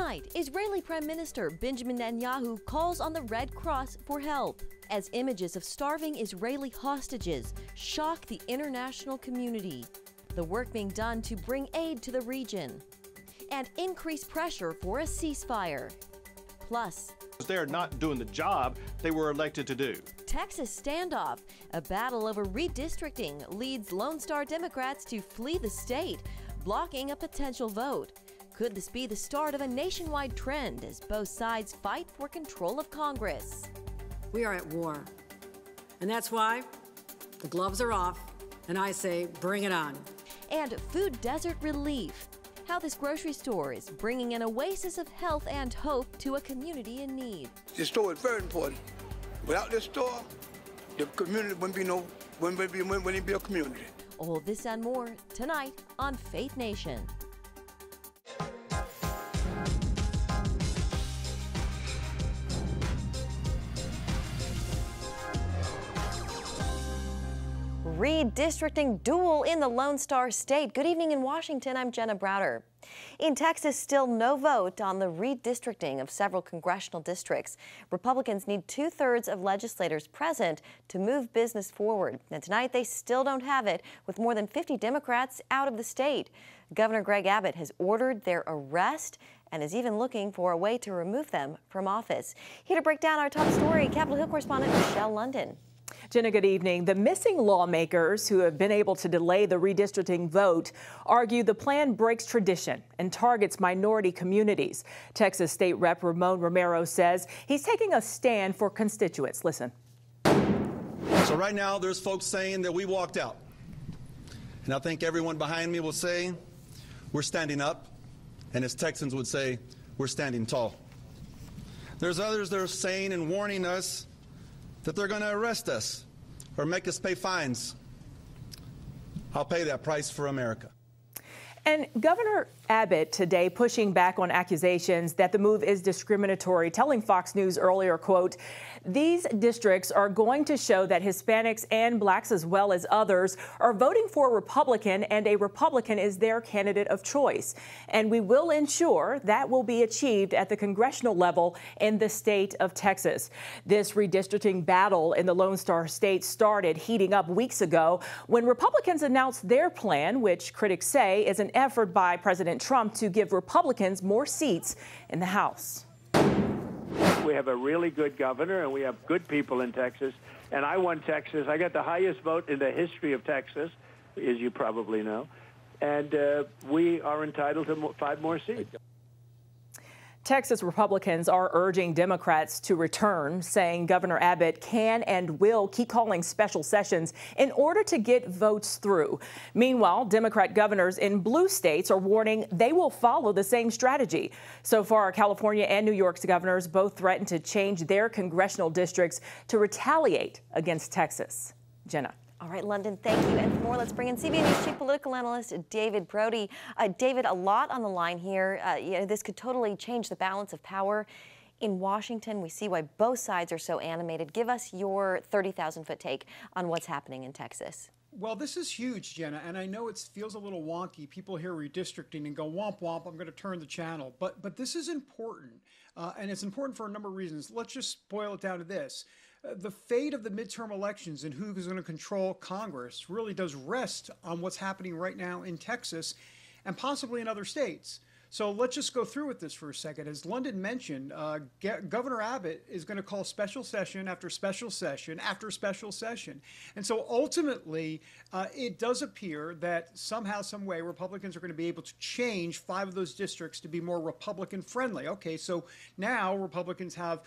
Tonight, Israeli Prime Minister Benjamin Netanyahu calls on the Red Cross for help as images of starving Israeli hostages shock the international community. The work being done to bring aid to the region and increase pressure for a ceasefire. Plus, they're not doing the job they were elected to do. Texas standoff. A battle over redistricting leads Lone Star Democrats to flee the state, blocking a potential vote. Could this be the start of a nationwide trend as both sides fight for control of Congress? We are at war, and that's why the gloves are off, and I say bring it on. And food desert relief. How this grocery store is bringing an oasis of health and hope to a community in need. This store is very important. Without this store, the community wouldn't be a community. All this and more tonight on Faith Nation. Redistricting duel in the Lone Star State. Good evening in Washington. I'm Jenna Browder. In Texas, still no vote on the redistricting of several congressional districts. Republicans need 2/3 of legislators present to move business forward. And tonight, they still don't have it, with more than 50 Democrats out of the state. Governor Greg Abbott has ordered their arrest and is even looking for a way to remove them from office. Here to break down our top story, Capitol Hill correspondent Michelle London. Jenna, good evening. The missing lawmakers who have been able to delay the redistricting vote argue the plan breaks tradition and targets minority communities. Texas State Rep Ramon Romero says he's taking a stand for constituents. Listen. So right now there's folks saying that we walked out. And I think everyone behind me will say we're standing up. And as Texans would say, we're standing tall. There's others that are saying and warning us that they're going to arrest us or make us pay fines. I'll pay that price for America. And Governor Abbott today pushing back on accusations that the move is discriminatory, telling Fox News earlier, quote, "These districts are going to show that Hispanics and blacks, as well as others, are voting for a Republican, and a Republican is their candidate of choice. And we will ensure that will be achieved at the congressional level in the state of Texas." This redistricting battle in the Lone Star State started heating up weeks ago when Republicans announced their plan, which critics say is an effort by President Trump to give Republicans more seats in the House. We have a really good governor, and we have good people in Texas. And I won Texas. I got the highest vote in the history of Texas, as you probably know. And we are entitled to 5 more seats. Texas Republicans are urging Democrats to return, saying Governor Abbott can and will keep calling special sessions in order to get votes through. Meanwhile, Democrat governors in blue states are warning they will follow the same strategy. So far, California and New York's governors both threatened to change their congressional districts to retaliate against Texas. Jenna. All right, London, thank you. And for more, let's bring in CBN News Chief Political Analyst David Brody. David, a lot on the line here. This could totally change the balance of power in Washington. We see why both sides are so animated. Give us your 30,000-foot take on what's happening in Texas. Well, this is huge, Jenna, and I know it feels a little wonky. People hear redistricting and go, womp, womp, I'm going to turn the channel. But this is important, and it's important for a number of reasons. Let's just boil it down to this. The fate of the midterm elections and who is going to control Congress really does rest on what's happening right now in Texas and possibly in other states. So let's just go through with this for a second. As London mentioned, Governor Abbott is going to call special session after special session after special session. And so ultimately, it does appear that somehow, some way, Republicans are going to be able to change 5 of those districts to be more Republican friendly. Okay, so now Republicans have,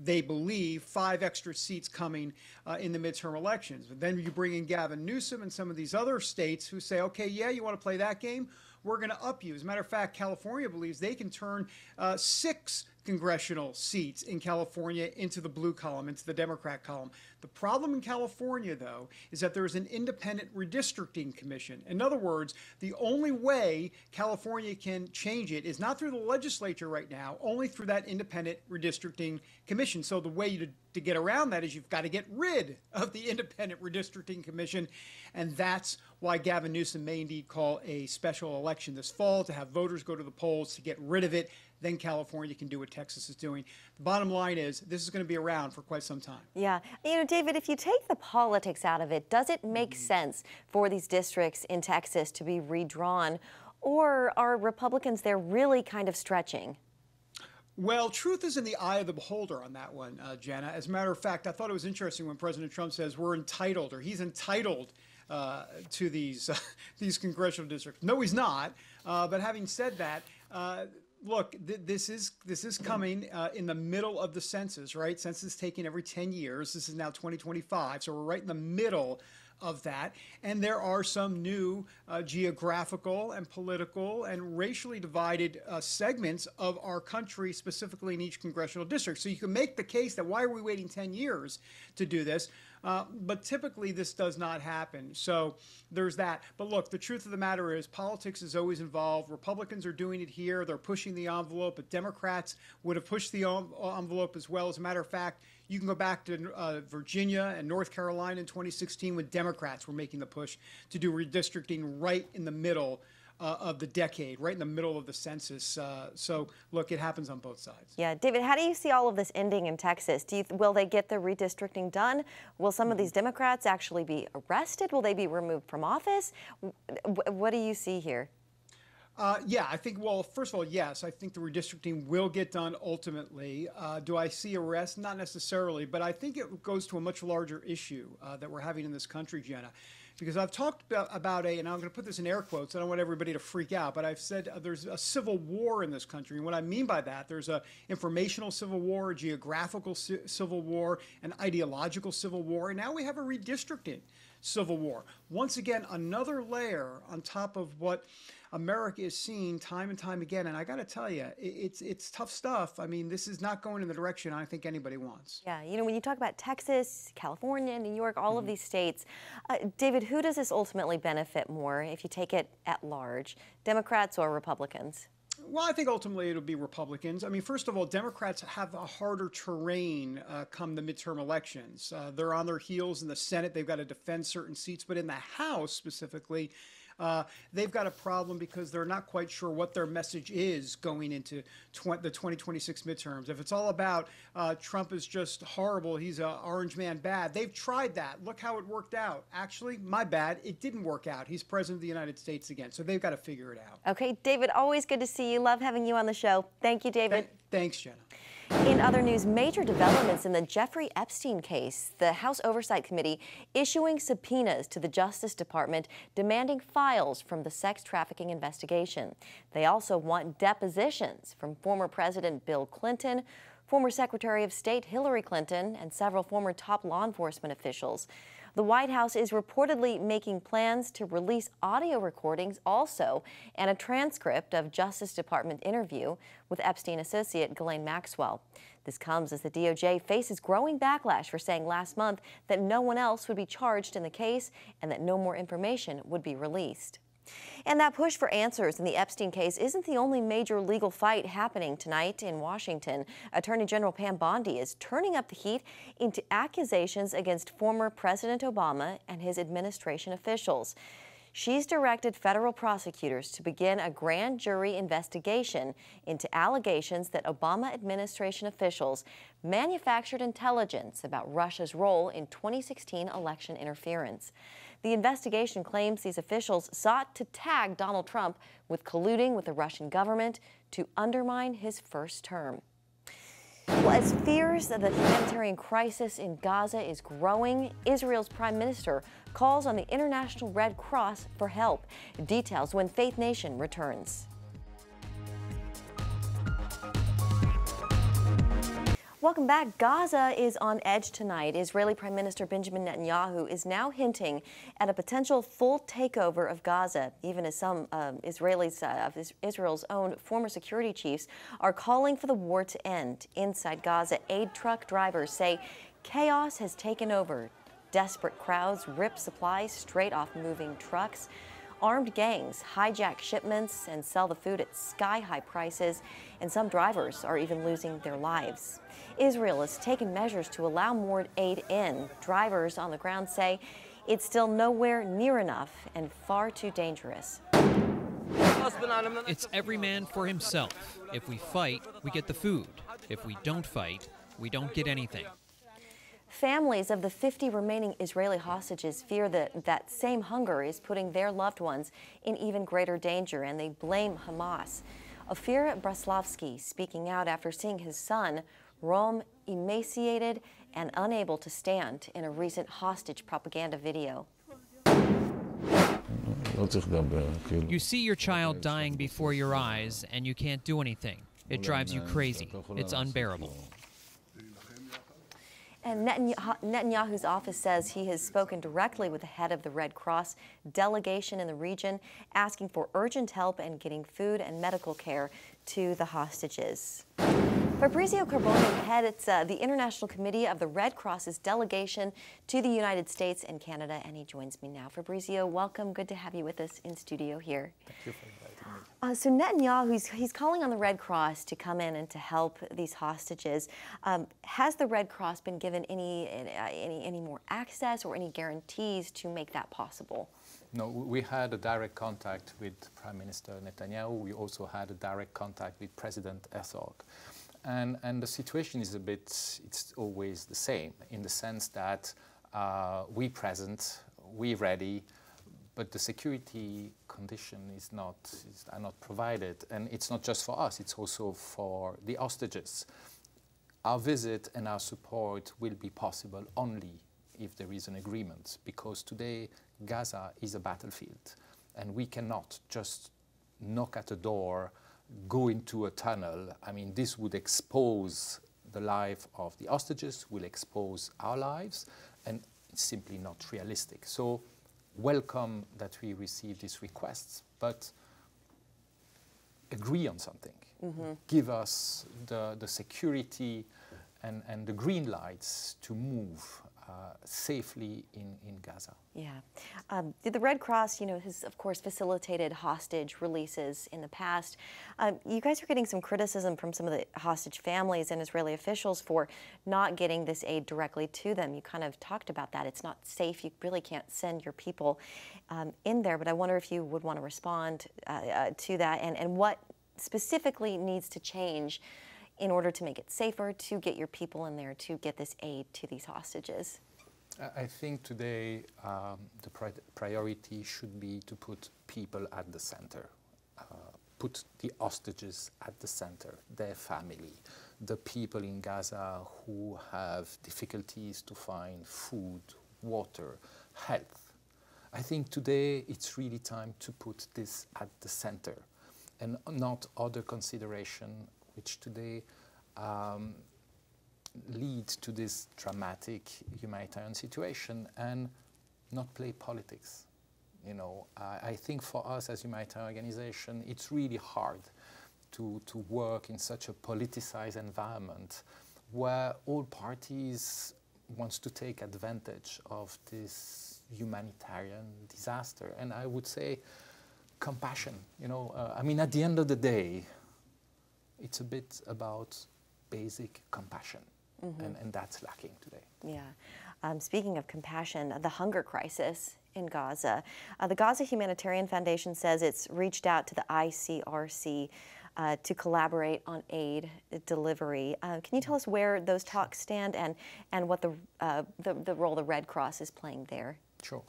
they believe, 5 extra seats coming in the midterm elections. But then you bring in Gavin Newsom and some of these other states who say, okay, yeah, you want to play that game? We're going to up you. As a matter of fact, California believes they can turn 6 congressional seats in California into the blue column, into the Democrat column. The problem in California, though, is that there's an independent redistricting commission. In other words, the only way California can change it is not through the legislature right now, only through that independent redistricting commission. So the way to get around that is you've got to get rid of the independent redistricting commission, and that's why Gavin Newsom may indeed call a special election this fall to have voters go to the polls to get rid of it. then California can do what Texas is doing. The bottom line is this is going to be around for quite some time. Yeah. You know, David, if you take the politics out of it, does it make sense for these districts in Texas to be redrawn, or are Republicans there really kind of stretching? Well, truth is in the eye of the beholder on that one, Jenna. As a matter of fact, I thought it was interesting when President Trump says we're entitled, or he's entitled to these congressional districts. No, he's not. But having said that, look, this is coming in the middle of the census, right? Census is taken every 10 years. This is now 2025, so we're right in the middle of that. And there are some new geographical and political and racially divided segments of our country, specifically in each congressional district. So you can make the case that why are we waiting 10 years to do this? But typically this does not happen. So there's that. But look, the truth of the matter is politics is always involved. Republicans are doing it here. They're pushing the envelope, but Democrats would have pushed the envelope as well. As a matter of fact, you can go back to Virginia and North Carolina in 2016 when Democrats were making the push to do redistricting right in the middle of the decade, right in the middle of the census. So, look, it happens on both sides. Yeah. David, how do you see all of this ending in Texas? Will they get the redistricting done? Will some of these Democrats actually be arrested? Will they be removed from office? What do you see here? Yeah, I think, well, first of all, yes, I think the redistricting will get done ultimately. Do I see arrests? Not necessarily, but I think it goes to a much larger issue that we're having in this country, Jenna. Because I've talked about and I'm going to put this in air quotes, I don't want everybody to freak out, but I've said there's a civil war in this country. And what I mean by that, there's an informational civil war, a geographical civil war, an ideological civil war, and now we have a redistricting civil war. Once again, another layer on top of what America is seeing time and time again. And I got to tell you, it's tough stuff. I mean, this is not going in the direction I think anybody wants. Yeah, you know, when you talk about Texas, California, New York, all of these states, David, who does this ultimately benefit more if you take it at large, Democrats or Republicans? Well, I think ultimately it'll be Republicans. I mean, first of all, Democrats have a harder terrain come the midterm elections. They're on their heels in the Senate. They've got to defend certain seats. But in the House specifically, they've got a problem because they're not quite sure what their message is going into the 2026 midterms. If it's all about Trump is just horrible, he's an orange man bad, they've tried that. Look how it worked out. Actually, my bad, it didn't work out. He's president of the United States again, so they've got to figure it out. Okay, David, always good to see you. Love having you on the show. Thank you, David. Thanks, Jenna. In other news, major developments in the Jeffrey Epstein case. The House Oversight Committee issuing subpoenas to the Justice Department demanding files from the sex trafficking investigation. They also want depositions from former President Bill Clinton, former Secretary of State Hillary Clinton, and several former top law enforcement officials. The White House is reportedly making plans to release audio recordings also and a transcript of Justice Department interview with Epstein associate Ghislaine Maxwell. This comes as the DOJ faces growing backlash for saying last month that no one else would be charged in the case and that no more information would be released. And that push for answers in the Epstein case isn't the only major legal fight happening tonight in Washington. Attorney General Pam Bondi is turning up the heat into accusations against former President Obama and his administration officials. She's directed federal prosecutors to begin a grand jury investigation into allegations that Obama administration officials manufactured intelligence about Russia's role in 2016 election interference. The investigation claims these officials sought to tag Donald Trump with colluding with the Russian government to undermine his first term. Well, as fears that the humanitarian crisis in Gaza is growing, Israel's prime minister calls on the International Red Cross for help. Details when Faith Nation returns. Welcome back. Gaza is on edge tonight. Israeli Prime Minister Benjamin Netanyahu is now hinting at a potential full takeover of Gaza, even as some Israelis of Israel's own former security chiefs are calling for the war to end. Inside Gaza, aid truck drivers say chaos has taken over. Desperate crowds rip supplies straight off moving trucks. Armed gangs hijack shipments and sell the food at sky-high prices, and some drivers are even losing their lives. Israel has taken measures to allow more aid in. Drivers on the ground say it's still nowhere near enough and far too dangerous. It's every man for himself. If we fight, we get the food. If we don't fight, we don't get anything. Families of the 50 remaining Israeli hostages fear that that same hunger is putting their loved ones in even greater danger, and they blame Hamas. Ofir Braslavsky speaking out after seeing his son, Rom, emaciated and unable to stand in a recent hostage propaganda video. You see your child dying before your eyes and you can't do anything. It drives you crazy. It's unbearable. And Netanyahu's office says he has spoken directly with the head of the Red Cross delegation in the region, asking for urgent help and getting food and medical care to the hostages. Fabrizio Carboni heads the International Committee of the Red Cross's delegation to the United States and Canada, and he joins me now. Fabrizio, welcome. Good to have you with us in studio here. Thank you for inviting me. So Netanyahu, he's calling on the Red Cross to come in and to help these hostages. Has the Red Cross been given any more access or any guarantees to make that possible? No, we had a direct contact with Prime Minister Netanyahu. We also had a direct contact with President Herzog. And the situation is it's always the same in the sense that we present, we ready, but the security condition are not provided. And it's not just for us, it's also for the hostages. Our visit and our support will be possible only if there is an agreement, because today Gaza is a battlefield and we cannot just knock at a door, go into a tunnel. I mean, this would expose the life of the hostages, will expose our lives, and it's simply not realistic. So welcome that we receive these requests, but agree on something. Mm-hmm. Give us the security and the green lights to move safely in Gaza. Yeah. The Red Cross, has, of course, facilitated hostage releases in the past. You guys are getting some criticism from some of the hostage families and Israeli officials for not getting this aid directly to them. You kind of talked about that. It's not safe. You really can't send your people in there. But I wonder if you would want to respond to that and what specifically needs to change in order to make it safer, to get your people in there, to get this aid to these hostages? I think today the priority should be to put people at the center, put the hostages at the center, their family, the people in Gaza who have difficulties to find food, water, health. I think today it's really time to put this at the center and not other consideration which today lead to this dramatic humanitarian situation and not play politics. I think for us as humanitarian organization, it's really hard to work in such a politicized environment where all parties wants to take advantage of this humanitarian disaster. And I would say compassion, at the end of the day, it's a bit about basic compassion, mm-hmm. and that's lacking today. Yeah. Speaking of compassion, the hunger crisis in Gaza. The Gaza Humanitarian Foundation says it's reached out to the ICRC to collaborate on aid delivery. Can you tell us where those talks stand and what the role the Red Cross is playing there? Sure.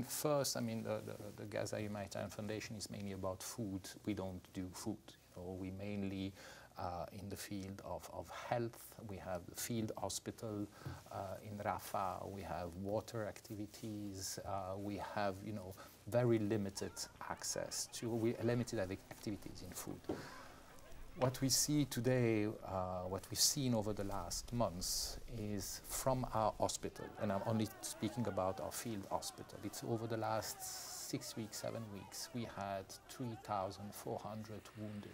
First, the Gaza Humanitarian Foundation is mainly about food. We don't do food. We mainly in the field of health. We have the field hospital in Rafah. We have water activities. We have, very limited access to limited activities in food. What we see today, what we've seen over the last months is from our hospital, and I'm only speaking about our field hospital. It's over the last 6 weeks, 7 weeks, we had 3,400 wounded.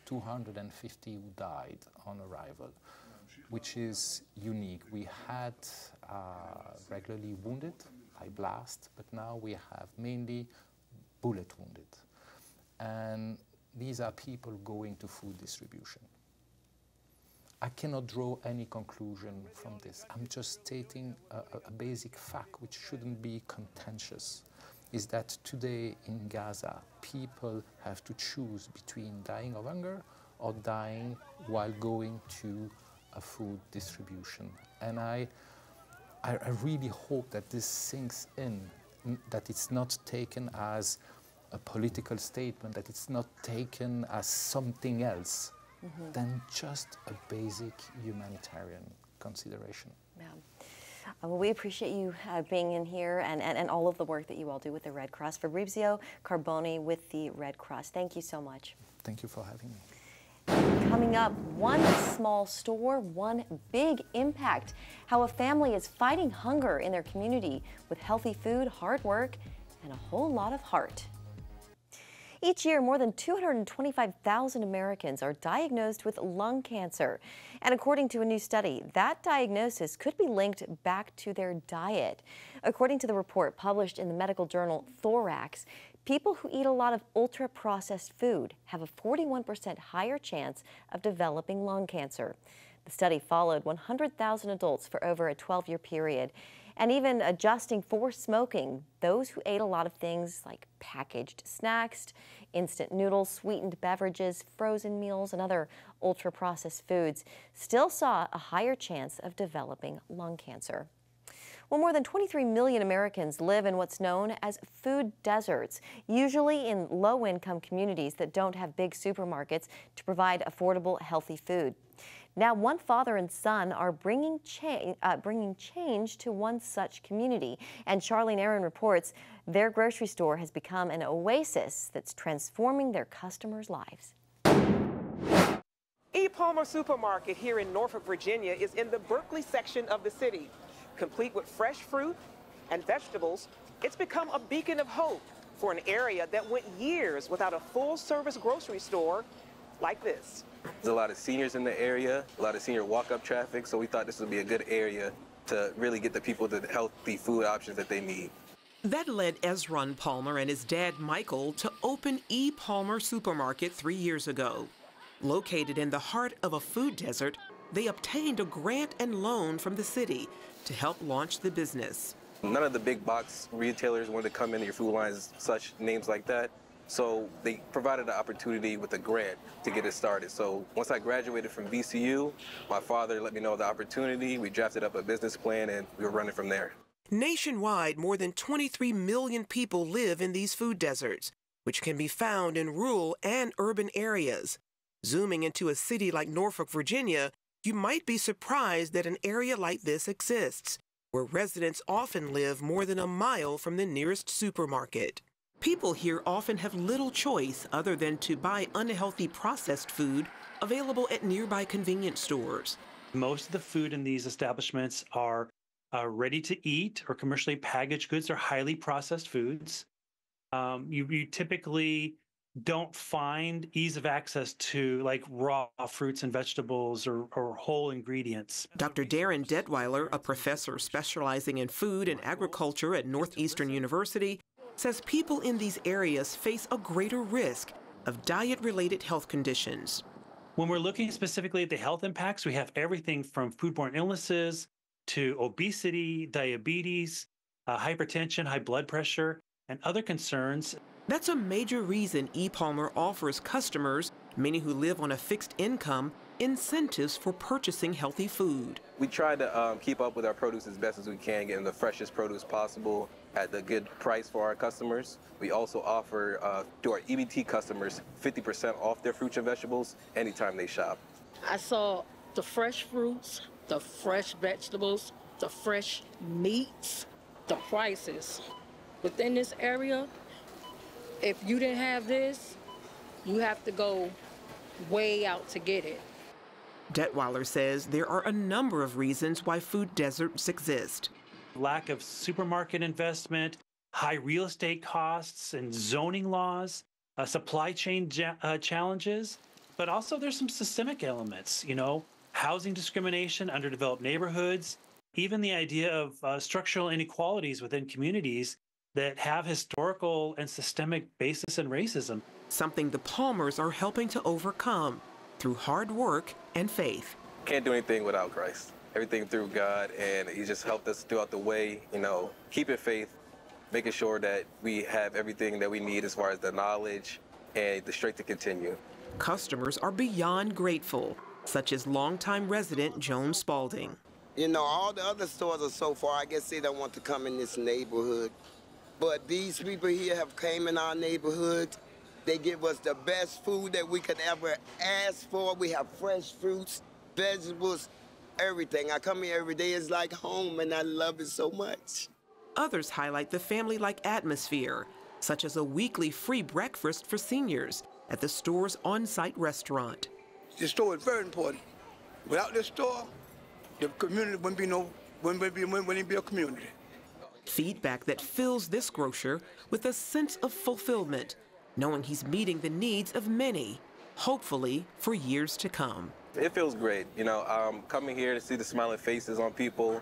250 who died on arrival, which is unique. We had regularly wounded by blast, but now we have mainly bullet wounded. And these are people going to food distribution. I cannot draw any conclusion from this. I'm just stating a basic fact which shouldn't be contentious. is that today in Gaza, people have to choose between dying of hunger or dying while going to a food distribution. And I really hope that this sinks in, that it's not taken as a political statement, that it's not taken as something else than just a basic humanitarian consideration. Yeah. Well, we appreciate you being in here and all of the work that you all do with the Red Cross. Fabrizio Carboni with the Red Cross, thank you so much. Thank you for having me. Coming up, one small store, one big impact. How a family is fighting hunger in their community with healthy food, hard work, and a whole lot of heart. Each year, more than 225,000 Americans are diagnosed with lung cancer. And according to a new study, that diagnosis could be linked back to their diet. According to the report published in the medical journal Thorax, people who eat a lot of ultra-processed food have a 41% higher chance of developing lung cancer. The study followed 100,000 adults for over a 12-year period. And even adjusting for smoking, those who ate a lot of things like packaged snacks, instant noodles, sweetened beverages, frozen meals, and other ultra-processed foods still saw a higher chance of developing lung cancer. Well, more than 23 million Americans live in what's known as food deserts, usually in low-income communities that don't have big supermarkets to provide affordable, healthy food. Now, one father and son are bringing change to one such community. And Charlene Aaron reports their grocery store has become an oasis that's transforming their customers' lives. E. Palmer Supermarket here in Norfolk, Virginia is in the Berkeley section of the city. Complete with fresh fruit and vegetables, it's become a beacon of hope for an area that went years without a full-service grocery store like this. There's a lot of seniors in the area, a lot of senior walk-up traffic, so we thought this would be a good area to really get the people the healthy food options that they need. That led Ezron Palmer and his dad Michael to open E. Palmer Supermarket 3 years ago. Located in the heart of a food desert, they obtained a grant and loan from the city to help launch the business. None of the big box retailers wanted to come into your food lines, such names like that. So they provided an opportunity with a grant to get it started. So once I graduated from VCU, my father let me know the opportunity. We drafted up a business plan and we were running from there. Nationwide, more than 23 million people live in these food deserts, which can be found in rural and urban areas. Zooming into a city like Norfolk, Virginia, you might be surprised that an area like this exists, where residents often live more than a mile from the nearest supermarket. People here often have little choice other than to buy unhealthy processed food available at nearby convenience stores. Most of the food in these establishments are ready to eat or commercially packaged goods or highly processed foods. You typically don't find ease of access to like raw fruits and vegetables or whole ingredients. Dr. Darren Detweiler, a professor specializing in food and agriculture at Northeastern University, says people in these areas face a greater risk of diet-related health conditions. When we're looking specifically at the health impacts, we have everything from foodborne illnesses to obesity, diabetes, hypertension, high blood pressure, and other concerns. That's a major reason E. Palmer offers customers, many who live on a fixed income, incentives for purchasing healthy food. We try to keep up with our produce as best as we can, getting the freshest produce possible at the good price for our customers. We also offer to our EBT customers 50% off their fruits and vegetables anytime they shop. I saw the fresh fruits, the fresh vegetables, the fresh meats, the prices. Within this area, if you didn't have this, you have to go way out to get it. Detweiler says there are a number of reasons why food deserts exist. Lack of supermarket investment, high real estate costs and zoning laws, supply chain challenges, but also there's some systemic elements, housing discrimination, underdeveloped neighborhoods, even the idea of structural inequalities within communities that have historical and systemic basis in racism. Something the Palmers are helping to overcome through hard work and faith. Can't do anything without Christ. Everything through God, and He just helped us throughout the way, keeping faith, making sure that we have everything that we need as far as the knowledge and the strength to continue. Customers are beyond grateful, such as longtime resident Joan Spalding. You know, all the other stores are so far, I guess they don't want to come in this neighborhood. But these people here have came in our neighborhood. They give us the best food that we could ever ask for. We have fresh fruits, vegetables, everything. I come here every day. It's like home, and I love it so much. Others highlight the family-like atmosphere, such as a weekly free breakfast for seniors at the store's on-site restaurant. The store is very important. Without this store, the community wouldn't be a community. Feedback that fills this grocer with a sense of fulfillment, knowing he's meeting the needs of many, hopefully for years to come. It feels great, you know, coming here to see the smiling faces on people,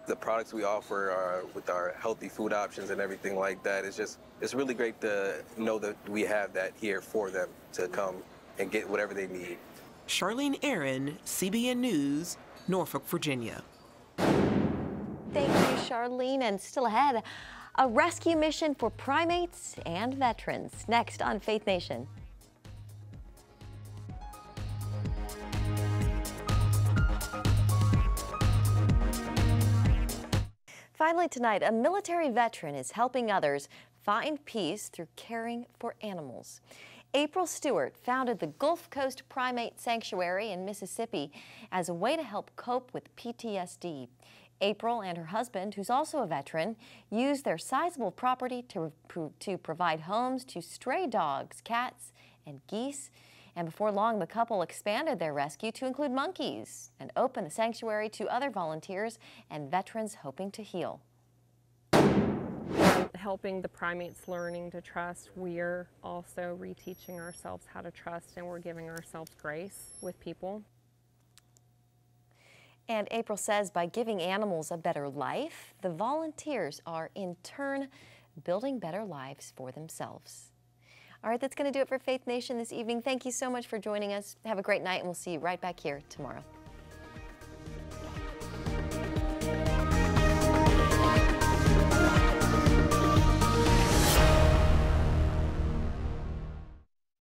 the products we offer with our healthy food options and everything like that. It's really great to know that we have that here for them to come and get whatever they need. Charlene Aaron, CBN News, Norfolk, Virginia. Thank you, Charlene. And still ahead, a rescue mission for primates and veterans. Next on Faith Nation. Finally tonight, a military veteran is helping others find peace through caring for animals. April Stewart founded the Gulf Coast Primate Sanctuary in Mississippi as a way to help cope with PTSD. April and her husband, who's also a veteran, used their sizable property to provide homes to stray dogs, cats, and geese. And before long, the couple expanded their rescue to include monkeys and opened the sanctuary to other volunteers and veterans hoping to heal. Helping the primates learning to trust, we're also reteaching ourselves how to trust, and we're giving ourselves grace with people. And April says by giving animals a better life, the volunteers are in turn building better lives for themselves. All right, that's going to do it for Faith Nation this evening. Thank you so much for joining us. Have a great night, and we'll see you right back here tomorrow.